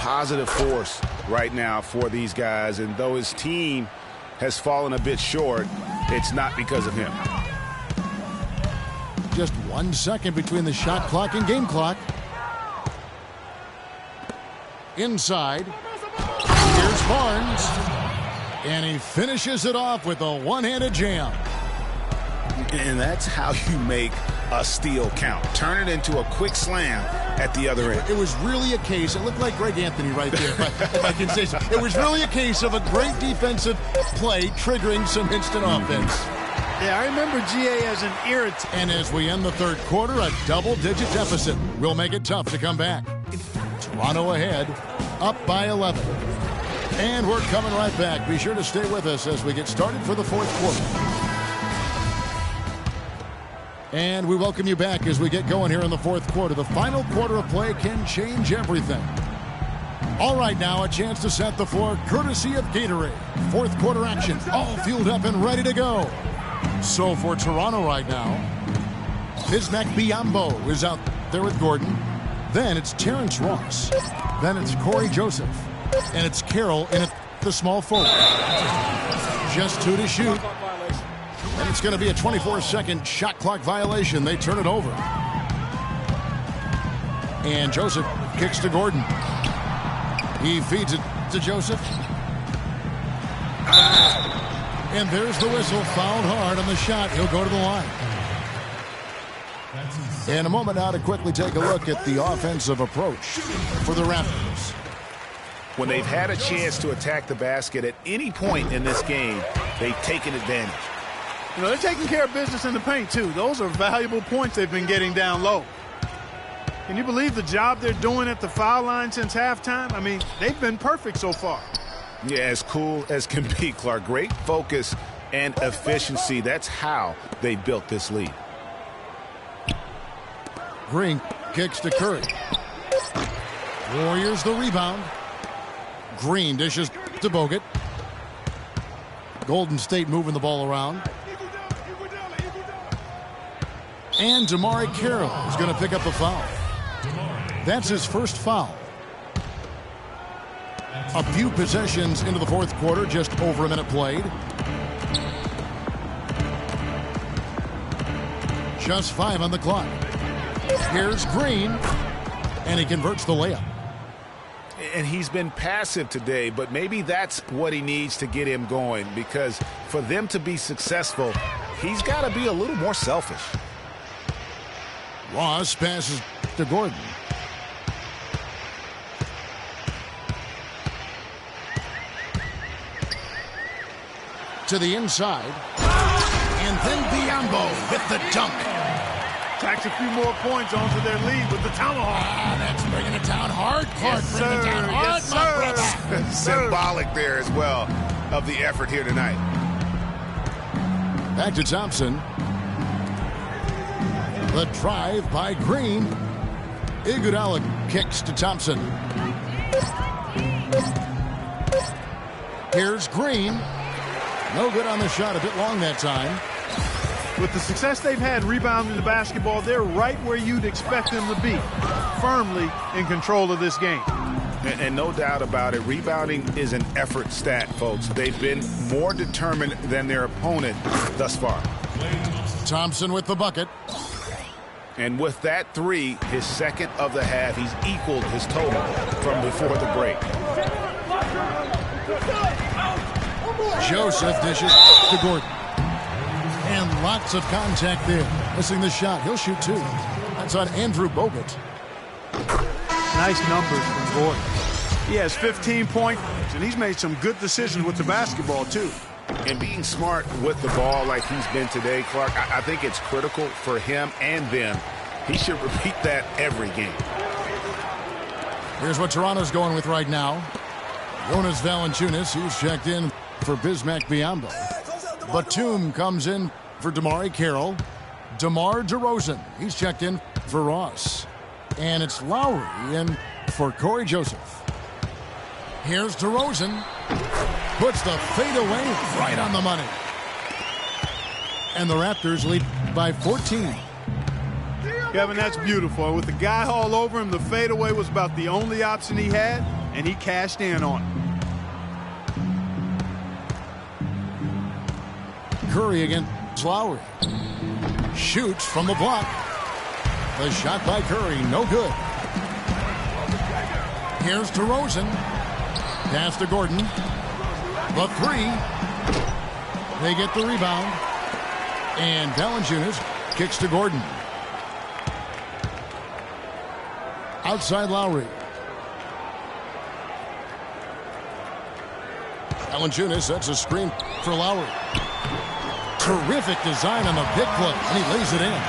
positive force right now for these guys. And though his team has fallen a bit short, it's not because of him. Just 1 second between the shot clock and game clock. Inside. Here's Barnes. And he finishes it off with a one-handed jam. And that's how you make a steal count. Turn it into a quick slam at the other end. It was really a case, it looked like Greg Anthony right there, if I can say so. It was really a case of a great defensive play triggering some instant offense. Yeah, I remember GA as an irritant. And as we end the third quarter, a double-digit deficit will make it tough to come back. Toronto ahead, up by 11. And we're coming right back. Be sure to stay with us as we get started for the fourth quarter. And we welcome you back as we get going here in the fourth quarter. The final quarter of play can change everything. All right, now a chance to set the floor courtesy of Gatorade. Fourth quarter action, all fueled up and ready to go. So for Toronto right now, Bismack Biyombo is out there with Gordon. Then it's Terrence Ross. Then it's Corey Joseph. And it's Carroll in the small forward. Just 2 to shoot. And it's going to be a 24-second shot clock violation. They turn it over. And Joseph kicks to Gordon. He feeds it to Joseph. And there's the whistle. Fouled hard on the shot. He'll go to the line. In a moment now to quickly take a look at the offensive approach for the Raptors. When they've had a chance to attack the basket at any point in this game, they've taken advantage. You know, they're taking care of business in the paint, too. Those are valuable points they've been getting down low. Can you believe the job they're doing at the foul line since halftime? I mean, they've been perfect so far. Yeah, as cool as can be, Clark. Great focus and efficiency. That's how they built this lead. Green kicks to Curry. Warriors the rebound. Green dishes to Bogut. Golden State moving the ball around. And Damari Carroll is going to pick up the foul. That's his first foul. A few possessions into the fourth quarter, just over a minute played. Just 5 on the clock. Here's Green, and he converts the layup. And he's been passive today, but maybe that's what he needs to get him going, because for them to be successful, he's got to be a little more selfish. Ross passes to Gordon. To the inside. And then Biyombo with the dunk. Tacks a few more points onto their lead with the tomahawk. That's bringing it down hard. Clark Yes, bringing it sir. down hard, Yes, my sir. brother. Yes, sir. Symbolic there as well of the effort here tonight. Back to Thompson. The drive by Green. Iguodala kicks to Thompson. Here's Green. No good on the shot. A bit long that time. With the success they've had rebounding the basketball, they're right where you'd expect them to be, firmly in control of this game. And no doubt about it, rebounding is an effort stat, folks. They've been more determined than their opponent thus far. Thompson with the bucket. And with that three, his second of the half, he's equaled his total from before the break. Joseph dishes to Gordon. And lots of contact there. Missing the shot. He'll shoot 2. That's on Andrew Bogut. Nice numbers from Gordon. He has 15 points, and he's made some good decisions with the basketball, too. And being smart with the ball like he's been today, Clark, I think it's critical for him and them. He should repeat that every game. Here's what Toronto's going with right now. Jonas Valanciunas, he's checked in for Bismack Biyombo. Batum comes in for Damari Carroll. DeMar DeRozan, he's checked in for Ross. And it's Lowry in for Corey Joseph. Here's DeRozan. Puts the fadeaway right on the money. And the Raptors lead by 14. Kevin, that's beautiful. With the guy all over him, the fadeaway was about the only option he had. and he cashed in on it. Curry against Lowry. Shoots from the block. The shot by Curry, no good. Here's DeRozan. Pass to Gordon. The three. They get the rebound. And Valanciunas kicks to Gordon. Outside Lowry. Valanciunas sets a screen for Lowry. Terrific design on the big play, and he lays it in.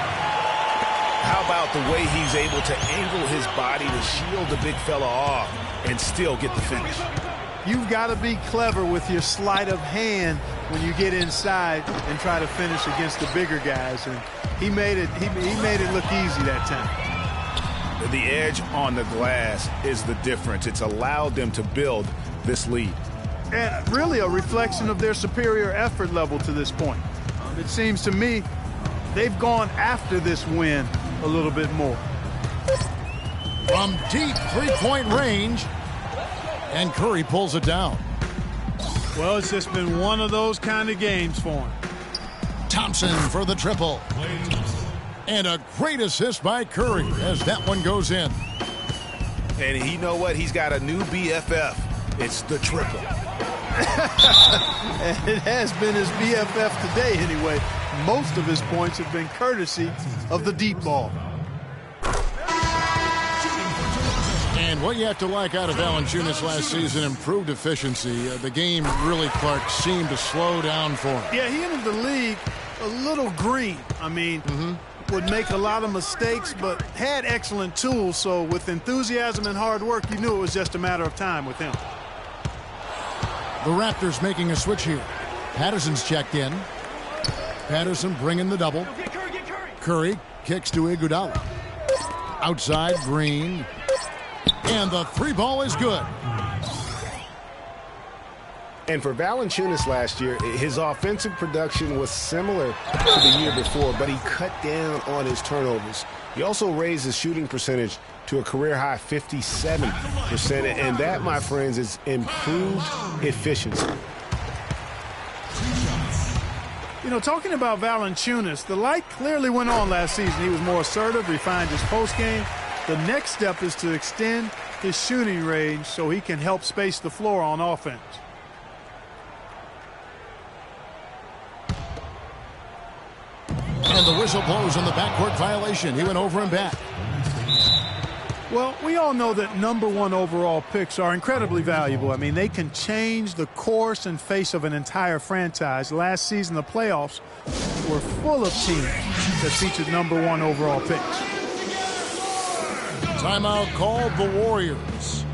How about the way he's able to angle his body to shield the big fella off and still get the finish? You've got to be clever with your sleight of hand when you get inside and try to finish against the bigger guys. And he made it look easy that time. The edge on the glass is the difference. It's allowed them to build this lead. And really a reflection of their superior effort level to this point. It seems to me they've gone after this win a little bit more. From deep three-point range, and Curry pulls it down. Well, it's just been one of those kind of games for him. Thompson for the triple. And a great assist by Curry as that one goes in. And you know what? He's got a new BFF. It's the triple. And it has been his BFF today anyway. Most of his points have been courtesy of the deep ball. And what you have to like out of Valanciunas last season, improved efficiency. The game really, Clark, seemed to slow down for him. Yeah, he entered the league a little green. I mean, would make a lot of mistakes, but had excellent tools. So with enthusiasm and hard work, you knew it was just a matter of time with him. The Raptors making a switch here. Patterson's checked in. Patterson bringing the double. Curry kicks to Iguodala. Outside, Green. And the three ball is good. And for Valanciunas last year, his offensive production was similar to the year before, but he cut down on his turnovers. He also raised his shooting percentage to a career-high 57%, and that, my friends, is improved efficiency. You know, talking about Valanciunas, the light clearly went on last season. He was more assertive, refined his postgame. The next step is to extend his shooting range so he can help space the floor on offense. And the whistle blows on the backcourt violation. He went over and back. Well, we all know that #1 overall picks are incredibly valuable. I mean, they can change the course and face of an entire franchise. Last season, the playoffs were full of teams that featured #1 overall picks. Timeout called the Warriors.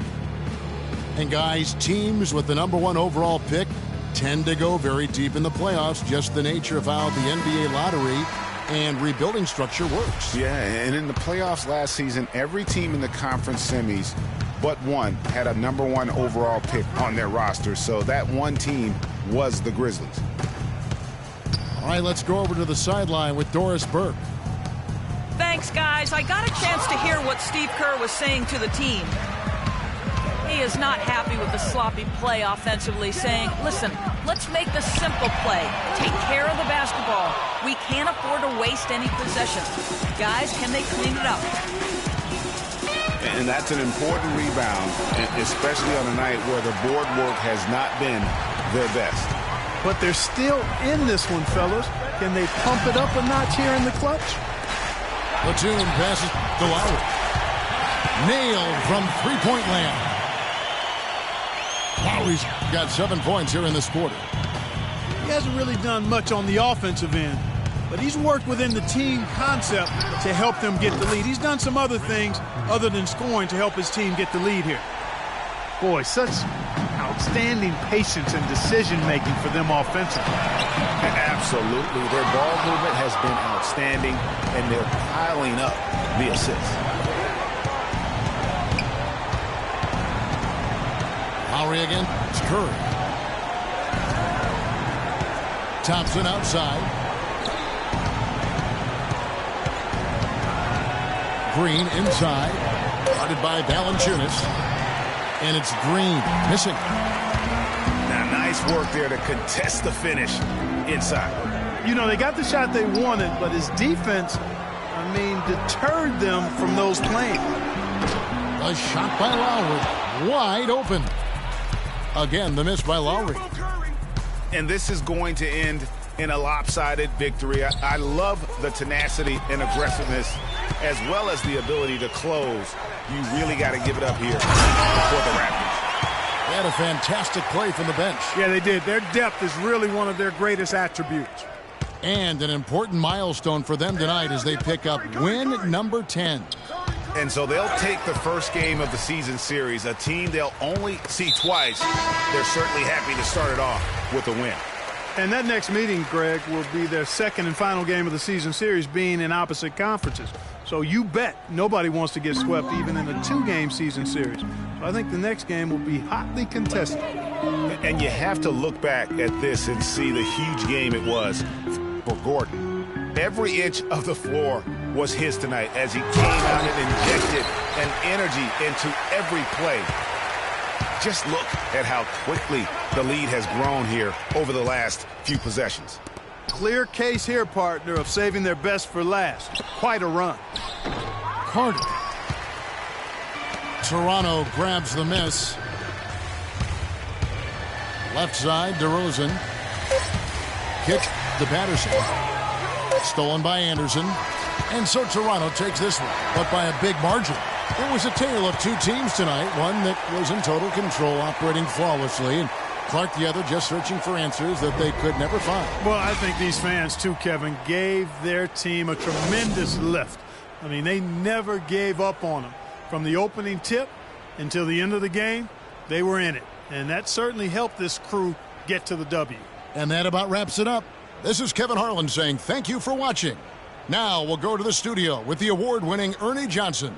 And guys, teams with the #1 overall pick tend to go very deep in the playoffs. Just the nature of how the NBA lottery and rebuilding structure works. Yeah, and in the playoffs last season, every team in the conference semis but one had a #1 overall pick on their roster. So that one team was the Grizzlies. All right, let's go over to the sideline with Doris Burke. Thanks, guys. I got a chance to hear what Steve Kerr was saying to the team. He is not happy with the sloppy play offensively, saying, listen, let's make the simple play. Take care of the basketball. We can't afford to waste any possessions. Guys, can they clean it up? And that's an important rebound, especially on a night where the board work has not been their best. But they're still in this one, fellas. Can they pump it up a notch here in the clutch? Platoon passes to Lowry. Nailed from three-point land. Lowry's got 7 points here in this quarter. He hasn't really done much on the offensive end, but he's worked within the team concept to help them get the lead. He's done some other things other than scoring to help his team get the lead here. Boy, such outstanding patience and decision-making for them offensively. Absolutely. Their ball movement has been outstanding, and they're piling up the assists. Lowry again. It's Curry. Thompson outside. Green inside. Guarded by Valanciunas. And it's Green, missing. Now, nice work there to contest the finish inside. You know, they got the shot they wanted, but his defense, deterred them from those playing. A shot by Lowry, wide open. Again, the miss by Lowry. And this is going to end in a lopsided victory. I love the tenacity and aggressiveness, as well as the ability to close. You really got to give it up here for the Raptors. They had a fantastic play from the bench. Yeah, they did. Their depth is really one of their greatest attributes. And an important milestone for them tonight as they pick up win number 10. And so they'll take the first game of the season series, a team they'll only see twice. They're certainly happy to start it off with a win. And that next meeting, Greg, will be their second and final game of the season series, being in opposite conferences. So you bet nobody wants to get swept even in a two-game season series. So I think the next game will be hotly contested. And you have to look back at this and see the huge game it was for Gordon. Every inch of the floor was his tonight as he came out and injected an energy into every play. Just look at how quickly the lead has grown here over the last few possessions. Clear case here, partner, of saving their best for last. Quite a run. Carter. Toronto grabs the miss. Left side, DeRozan. Kick to Patterson. Stolen by Anderson. And so Toronto takes this one, but by a big margin. It was a tale of two teams tonight, one that was in total control, operating flawlessly, and Clark the other just searching for answers that they could never find. Well, I think these fans, too, Kevin, gave their team a tremendous lift. They never gave up on them. From the opening tip until the end of the game, they were in it. And that certainly helped this crew get to the W. And that about wraps it up. This is Kevin Harlan saying thank you for watching. Now we'll go to the studio with the award-winning Ernie Johnson.